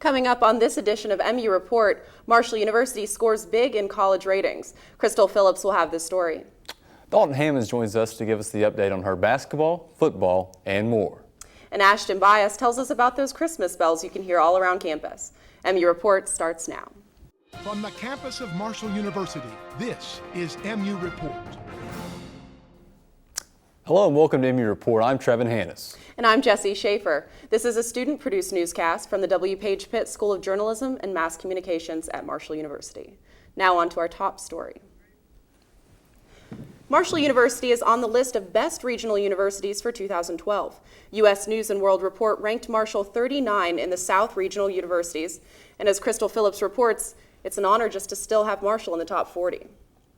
Coming up on this edition of MU Report, Marshall University scores big in college ratings. Crystal Phillips will have this story. Dalton Hammonds joins us to give us the update on her basketball, football, and more. And Ashton Bias tells us about those Christmas bells you can hear all around campus. MU Report starts now. From the campus of Marshall University, this is MU Report. Hello and welcome to MU Report. I'm Trevan. And I'm Jessie, Shafer. This is a student-produced newscast from the W. Page Pitt School of Journalism and Mass Communications at Marshall University. Now on to our top story. Marshall University is on the list of best regional universities for 2012. U.S. News & World Report ranked Marshall 39 in the South Regional Universities. And as Crystal Phillips reports, it's an honor just to still have Marshall in the top 40.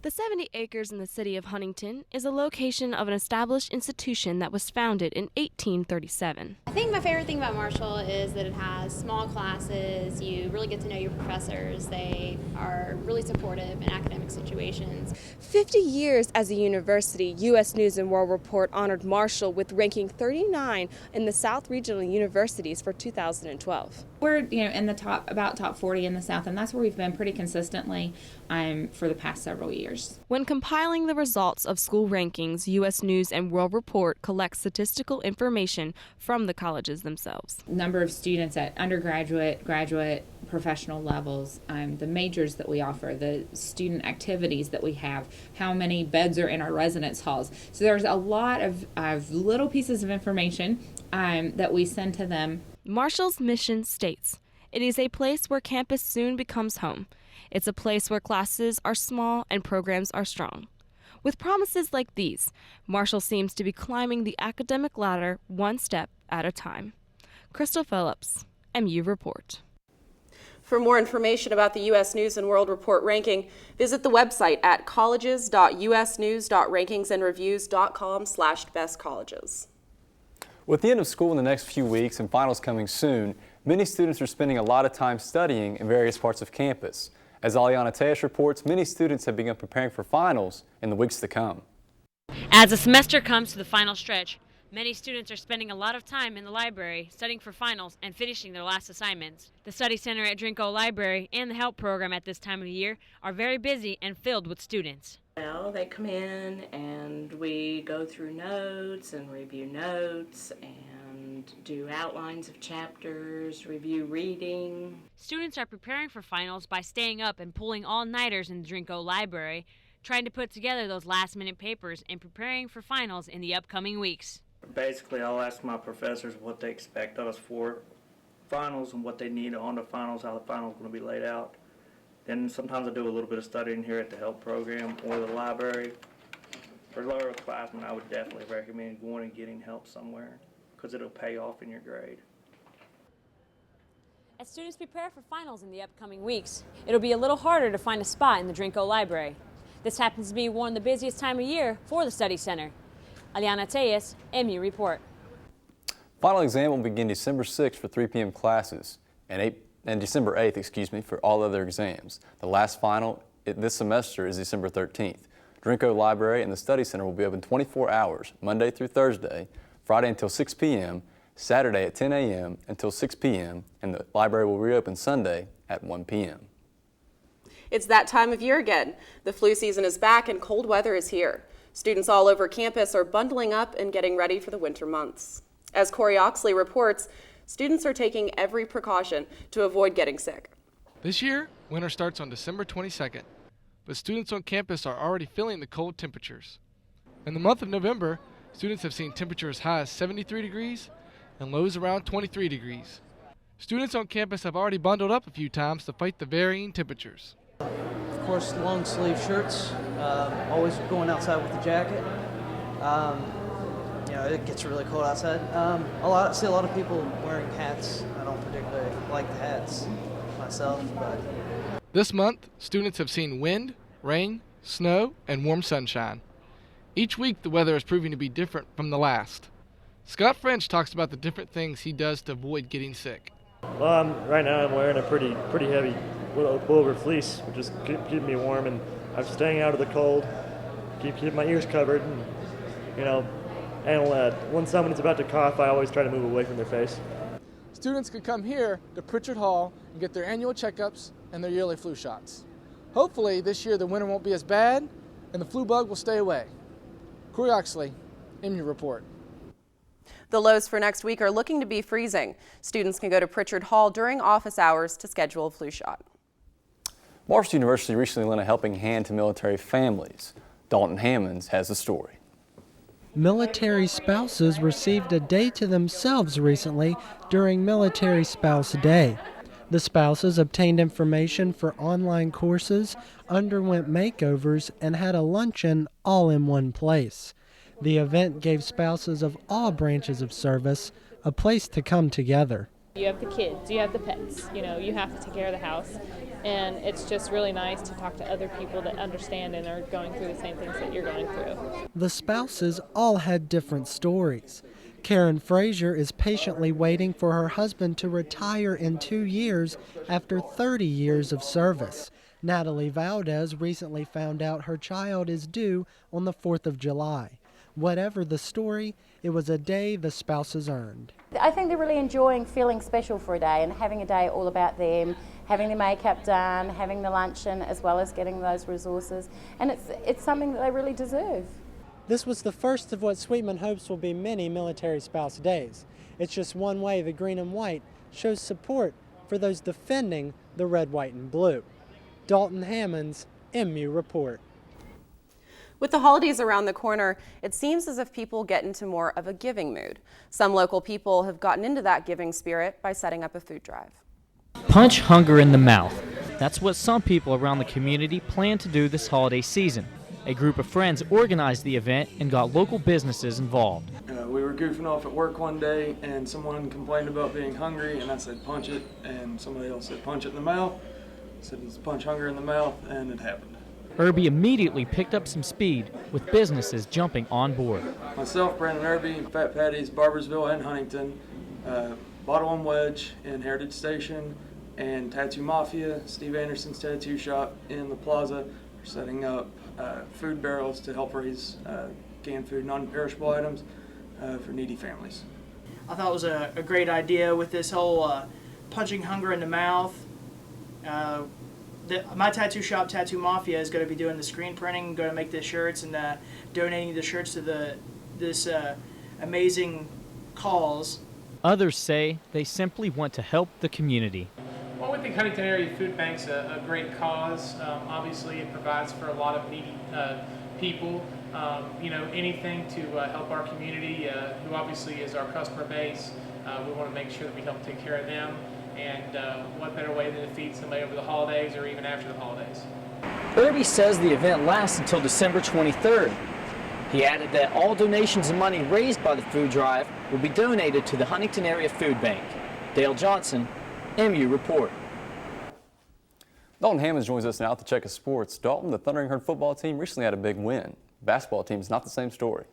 The 70 acres in the city of Huntington is a location of an established institution that was founded in 1837. I think my favorite thing about Marshall is that it has small classes. You really get to know your professors. They are really supportive in academic situations. 50 years as a university, U.S. News & World Report honored Marshall with ranking 39 in the South Regional Universities for 2012. We're in the top 40 in the South, and that's where we've been pretty consistently for the past several years. When compiling the results of school rankings, U.S. News & World Report collects statistical information from the colleges themselves. Number of students at undergraduate, graduate, professional levels, the majors that we offer, the student activities that we have, how many beds are in our residence halls. So there's a lot of little pieces of information that we send to them. Marshall's mission states, "It is a place where campus soon becomes home. It's a place where classes are small and programs are strong." With promises like these, Marshall seems to be climbing the academic ladder one step at a time. Crystal Phillips, MU Report. For more information about the U.S. News & World Report ranking, visit the website at colleges.usnews.rankingsandreviews.com/bestcolleges. With the end of school in the next few weeks and finals coming soon, many students are spending a lot of time studying in various parts of campus. As Aliana Tejas reports, many students have begun preparing for finals in the weeks to come. As the semester comes to the final stretch, many students are spending a lot of time in the library studying for finals and finishing their last assignments. The Study Center at Drinko Library and the Help Program at this time of the year are very busy and filled with students. Well, they come in and we go through notes and review notes and do outlines of chapters, review reading. Students are preparing for finals by staying up and pulling all-nighters in the Drinko Library, trying to put together those last-minute papers and preparing for finals in the upcoming weeks. Basically, I'll ask my professors what they expect of us for finals and what they need on the finals, how the finals are going to be laid out. Then sometimes I do a little bit of studying here at the Help Program or the library. For lower classmen, I would definitely recommend going and getting help somewhere because it'll pay off in your grade. As students prepare for finals in the upcoming weeks, it'll be a little harder to find a spot in the Drinko Library. This happens to be one of the busiest time of year for the Study Center. Aliana Tejas, MU Report. Final exam will begin December 6th for 3 p.m. classes and December 8th, for all other exams. The last final this semester is December 13th. Drinko Library and the Study Center will be open 24 hours, Monday through Thursday, Friday until 6 p.m., Saturday at 10 a.m. until 6 p.m., and the library will reopen Sunday at 1 p.m. It's that time of year again. The flu season is back and cold weather is here. Students all over campus are bundling up and getting ready for the winter months. As Corey Oxley reports, students are taking every precaution to avoid getting sick. This year, winter starts on December 22nd, but students on campus are already feeling the cold temperatures. In the month of November, students have seen temperatures as high as 73 degrees and lows around 23 degrees. Students on campus have already bundled up a few times to fight the varying temperatures. Of course, long sleeve shirts, always going outside with a jacket. It gets really cold outside. I see a lot of people wearing hats. I don't particularly like the hats myself, but... This month, students have seen wind, rain, snow, and warm sunshine. Each week, the weather is proving to be different from the last. Scott French talks about the different things he does to avoid getting sick. Well, right now I'm wearing a pretty heavy pullover fleece, which is keeping me warm, and I'm staying out of the cold, keep my ears covered, and when someone's about to cough, I always try to move away from their face. students could come here to Pritchard Hall and get their annual checkups and their yearly flu shots. Hopefully this year the winter won't be as bad and the flu bug will stay away. Corey Oxley, MU Report. The lows for next week are looking to be freezing. Students can go to Pritchard Hall during office hours to schedule a flu shot. Marshall University recently lent a helping hand to military families. Dalton Hammonds has the story. Military spouses received a day to themselves recently during Military Spouse Day. The spouses obtained information for online courses, underwent makeovers, and had a luncheon all in one place. The event gave spouses of all branches of service a place to come together. You have the kids, you have the pets, you have to take care of the house. And it's just really nice to talk to other people that understand and are going through the same things that you're going through. The spouses all had different stories. Karen Frazier is patiently waiting for her husband to retire in 2 years after 30 years of service. Natalie Valdez recently found out her child is due on the 4th of July. Whatever the story, it was a day the spouses earned. I think they're really enjoying feeling special for a day and having a day all about them, having their makeup done, having the luncheon, as well as getting those resources. And it's something that they really deserve. This was the first of what Sweetman hopes will be many military spouse days. It's just one way the green and white shows support for those defending the red, white, and blue. Dalton Hammonds, MU Report. With the holidays around the corner, it seems as if people get into more of a giving mood. Some local people have gotten into that giving spirit by setting up a food drive. Punch hunger in the mouth. That's what some people around the community plan to do this holiday season. A group of friends organized the event and got local businesses involved. We were goofing off at work one day and someone complained about being hungry and I said punch it, and somebody else said punch it in the mouth. I said it's punch hunger in the mouth, and it happened. Irby immediately picked up some speed with businesses jumping on board. Myself, Brandon Irby, Fat Patty's, Barbersville and Huntington, Bottle and Wedge in Heritage Station, and Tattoo Mafia, Steve Anderson's tattoo shop in the plaza, are setting up food barrels to help raise canned food, non-perishable items for needy families. I thought it was a great idea with this whole punching hunger in the mouth. My tattoo shop, Tattoo Mafia, is going to be doing the screen printing, going to make the shirts and donating the shirts to this amazing cause. Others say they simply want to help the community. Well, we think Huntington Area Food Bank's a great cause. Obviously, it provides for a lot of needy people. Anything to help our community, who obviously is our customer base. We want to make sure that we help take care of them. And what better way than to feed somebody over the holidays or even after the holidays. Irby says the event lasts until December 23rd. He added that all donations and money raised by the food drive will be donated to the Huntington Area Food Bank. Dale Johnson, MU Report. Dalton Hammonds joins us now to check his sports. Dalton, the Thundering Herd football team recently had a big win. Basketball team is not the same story.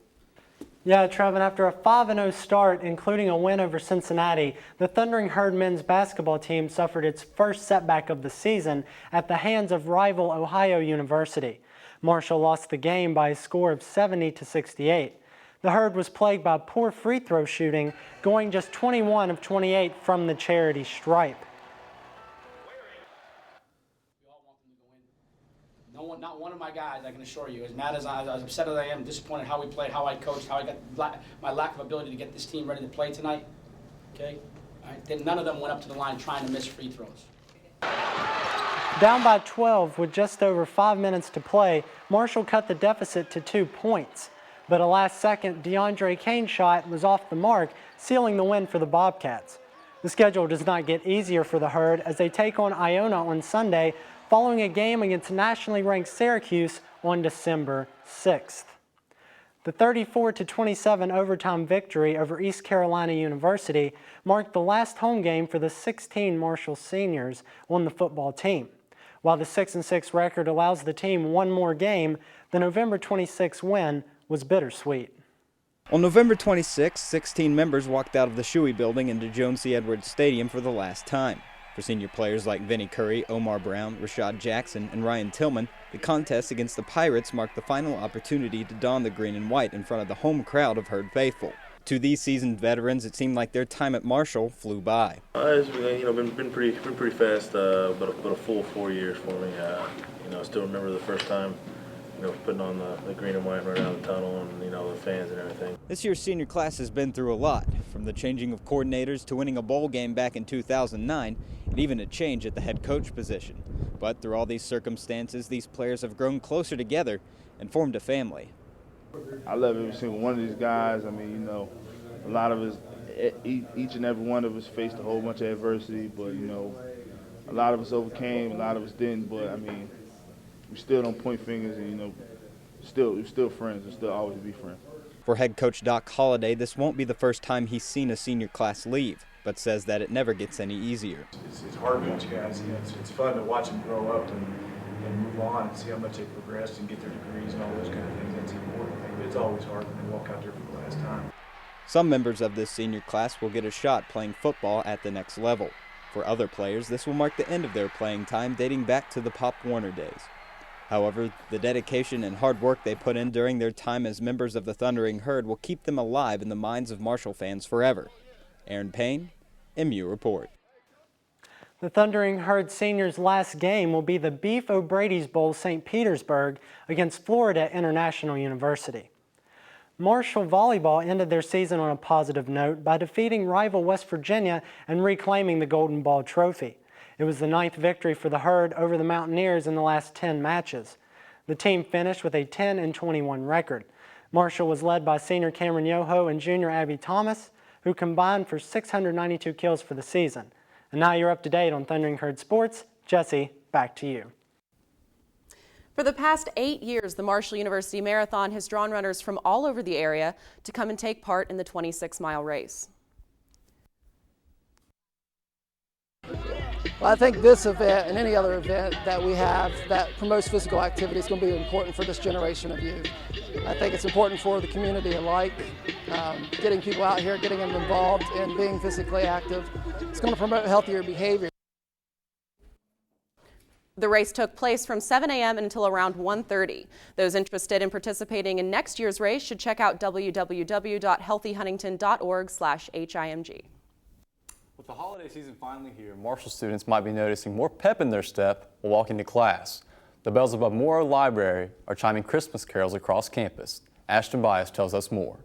Yeah, Trevan, after a 5-0 start, including a win over Cincinnati, the Thundering Herd men's basketball team suffered its first setback of the season at the hands of rival Ohio University. Marshall lost the game by a score of 70-68. The Herd was plagued by poor free throw shooting, going just 21 of 28 from the charity stripe. Not one of my guys, I can assure you, as mad as as upset as I am, disappointed how we played, how I coached, how I got my lack of ability to get this team ready to play tonight. Okay? All right? Then none of them went up to the line trying to miss free throws. Down by 12 with just over 5 minutes to play, Marshall cut the deficit to 2 points. But a last-second DeAndre Kane shot was off the mark, sealing the win for the Bobcats. The schedule does not get easier for the Herd as they take on Iona on Sunday, following a game against nationally ranked Syracuse on December 6th. The 34-27 overtime victory over East Carolina University marked the last home game for the 16 Marshall seniors on the football team. While the 6-6 record allows the team one more game, the November 26 win was bittersweet. On November 26, 16 members walked out of the Shuey building into Jones C. Edwards Stadium for the last time. For senior players like Vinnie Curry, Omar Brown, Rashad Jackson, and Ryan Tillman, the contest against the Pirates marked the final opportunity to don the green and white in front of the home crowd of Herd faithful. To these seasoned veterans, it seemed like their time at Marshall flew by. It's been pretty fast, but a full 4 years for me. I still remember the first time, putting on the green and white right out of the tunnel, and the fans and everything. This year's senior class has been through a lot, from the changing of coordinators to winning a bowl game back in 2009, and even a change at the head coach position. But through all these circumstances, these players have grown closer together and formed a family. I love every single one of these guys. I mean, a lot of us, each and every one of us faced a whole bunch of adversity, but, a lot of us overcame, a lot of us didn't, but, I mean, we still don't point fingers and, we're still friends. We'll still always be friends. For head coach Doc Holliday, this won't be the first time he's seen a senior class leave, but says that it never gets any easier. It's hard to watch guys. It's fun to watch them grow up and move on and see how much they've progressed and get their degrees and all those kind of things. That's the important thing, but it's always hard when they walk out there for the last time. Some members of this senior class will get a shot playing football at the next level. For other players, this will mark the end of their playing time dating back to the Pop Warner days. However, the dedication and hard work they put in during their time as members of the Thundering Herd will keep them alive in the minds of Marshall fans forever. Aaron Payne, MU Report. The Thundering Herd seniors' last game will be the Beef O'Brady's Bowl St. Petersburg against Florida International University. Marshall Volleyball ended their season on a positive note by defeating rival West Virginia and reclaiming the Golden Ball Trophy. It was the 9th victory for the Herd over the Mountaineers in the last 10 matches. The team finished with a 10-21 record. Marshall was led by senior Cameron Yoho and junior Abby Thomas, who combined for 692 kills for the season. And now you're up to date on Thundering Herd Sports. Jessie, back to you. For the past 8 years, the Marshall University Marathon has drawn runners from all over the area to come and take part in the 26-mile race. Well, I think this event and any other event that we have that promotes physical activity is going to be important for this generation of youth. I think it's important for the community alike, getting people out here, getting them involved in being physically active. It's going to promote healthier behavior. The race took place from 7 a.m. until around 1:30. Those interested in participating in next year's race should check out www.healthyhuntington.org/HIMG. With the holiday season finally here, Marshall students might be noticing more pep in their step while walking to class. The bells above Morrow Library are chiming Christmas carols across campus. Ashton Bias tells us more.